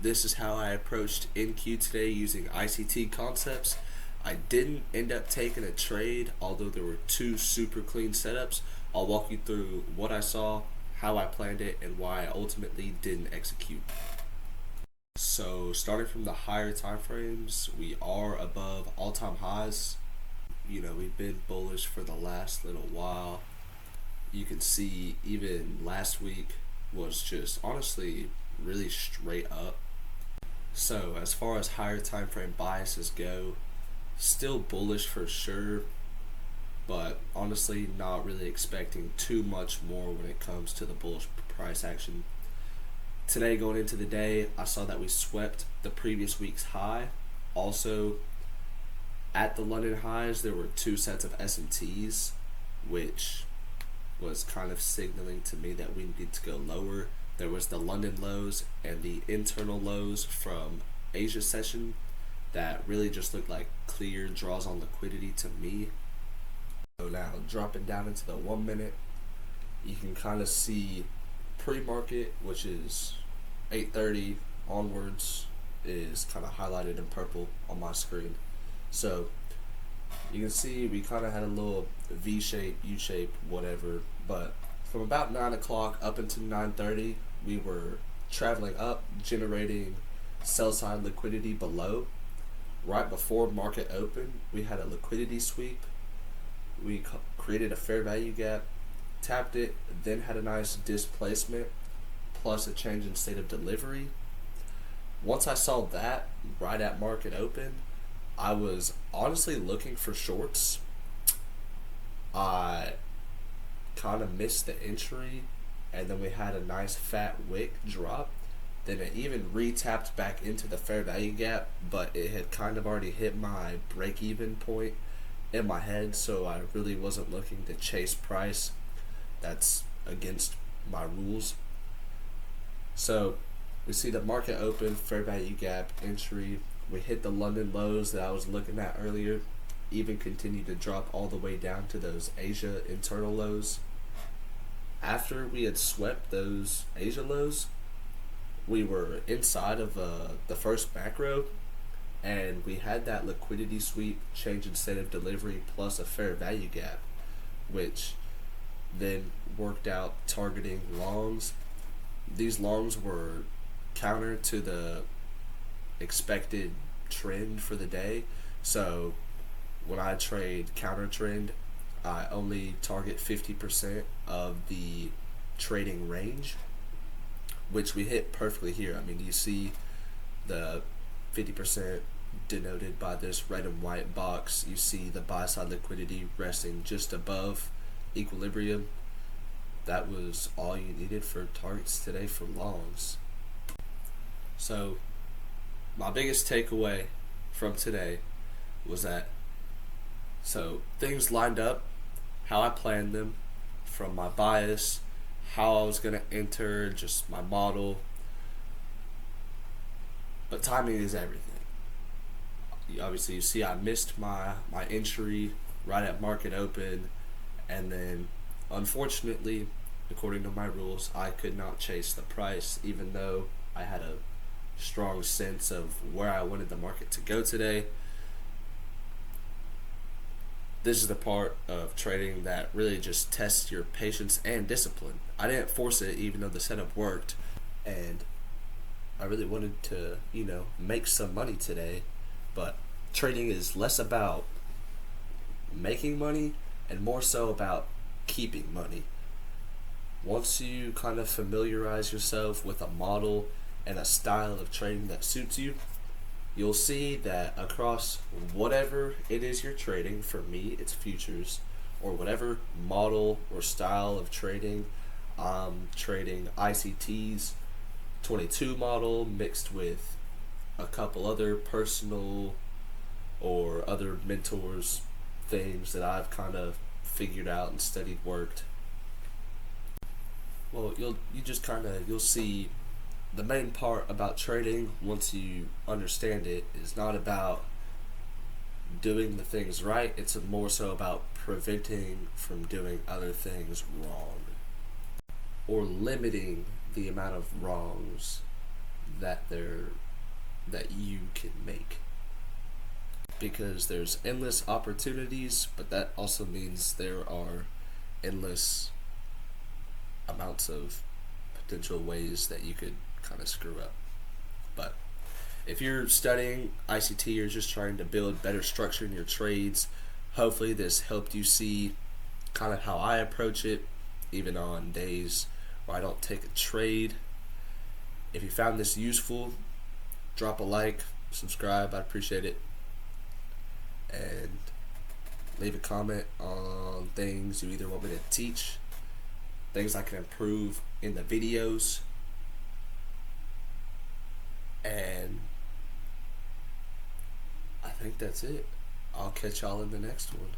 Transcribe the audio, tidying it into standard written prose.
This is how I approached NQ today using ICT concepts. I didn't end up taking a trade, although there were two super clean setups. I'll walk you through what I saw, how I planned it, and why I ultimately didn't execute. So starting from the higher time frames, we are above all-time highs. We've been bullish for the last little while. You can see even last week was just honestly really straight up. So as far as higher time frame biases go, still bullish for sure, but honestly not really expecting too much more when it comes to the bullish price action. Today going into the day, I saw that we swept the previous week's high. Also, at the London highs, there were two sets of S&Ts, which was kind of signaling to me that we need to go lower. There was the London lows and the internal lows from Asia session that really just looked like clear draws on liquidity to me. So now dropping down into the 1 minute, you can kind of see pre-market, which is 8:30 onwards, is kind of highlighted in purple on my screen. So you can see we kind of had a little V shape, U shape, whatever, but from about 9 o'clock up until 9:30, we were traveling up, generating sell side liquidity below. Right before market open, we had a liquidity sweep. We created a fair value gap, tapped it, then had a nice displacement plus a change in state of delivery. Once I saw that right at market open, I was honestly looking for shorts. I kind of missed the entry, and then we had a nice fat wick drop. Then it even re-tapped back into the fair value gap, but it had kind of already hit my break-even point in my head, so I really wasn't looking to chase price. That's against my rules. So we see the market open, fair value gap, entry. We hit the London lows that I was looking at earlier, even continued to drop all the way down to those Asia internal lows. After we had swept those Asia lows, we were inside of the first macro, and we had that liquidity sweep, change in state of delivery, plus a fair value gap, which then worked out targeting longs. These longs were counter to the expected trend for the day. So when I trade counter trend, I only target 50% of the trading range, which we hit perfectly here. I mean, you see the 50% denoted by this red and white box. You see the buy side liquidity resting just above equilibrium. That was all you needed for targets today for longs. So my biggest takeaway from today was that things lined up how I planned them, from my bias, how I was going to enter, just my model. But timing is everything. Obviously, you see I missed my entry right at market open, and then unfortunately, according to my rules, I could not chase the price, even though I had a strong sense of where I wanted the market to go today. This is the part of trading that really just tests your patience and discipline. I didn't force it, even though the setup worked, and I really wanted to, make some money today. But trading is less about making money and more so about keeping money. Once you kind of familiarize yourself with a model and a style of trading that suits you, you'll see that across whatever it is you're trading, for me it's futures, or whatever model or style of trading, I'm trading ICT's 22 model mixed with a couple other personal or other mentors things that I've kind of figured out and studied worked. Well, you'll see the main part about trading, once you understand it, is not about doing the things right. It's more so about preventing from doing other things wrong, or limiting the amount of wrongs that you can make, because there's endless opportunities, but that also means there are endless amounts of potential ways that you could kind of screw up. But if you're studying ICT or just trying to build better structure in your trades, hopefully this helped you see kind of how I approach it, even on days where I don't take a trade. If you found this useful, drop a like, subscribe, I'd appreciate it. And leave a comment on things you either want me to teach, things I can improve in the videos, and I think that's it. I'll catch y'all in the next one.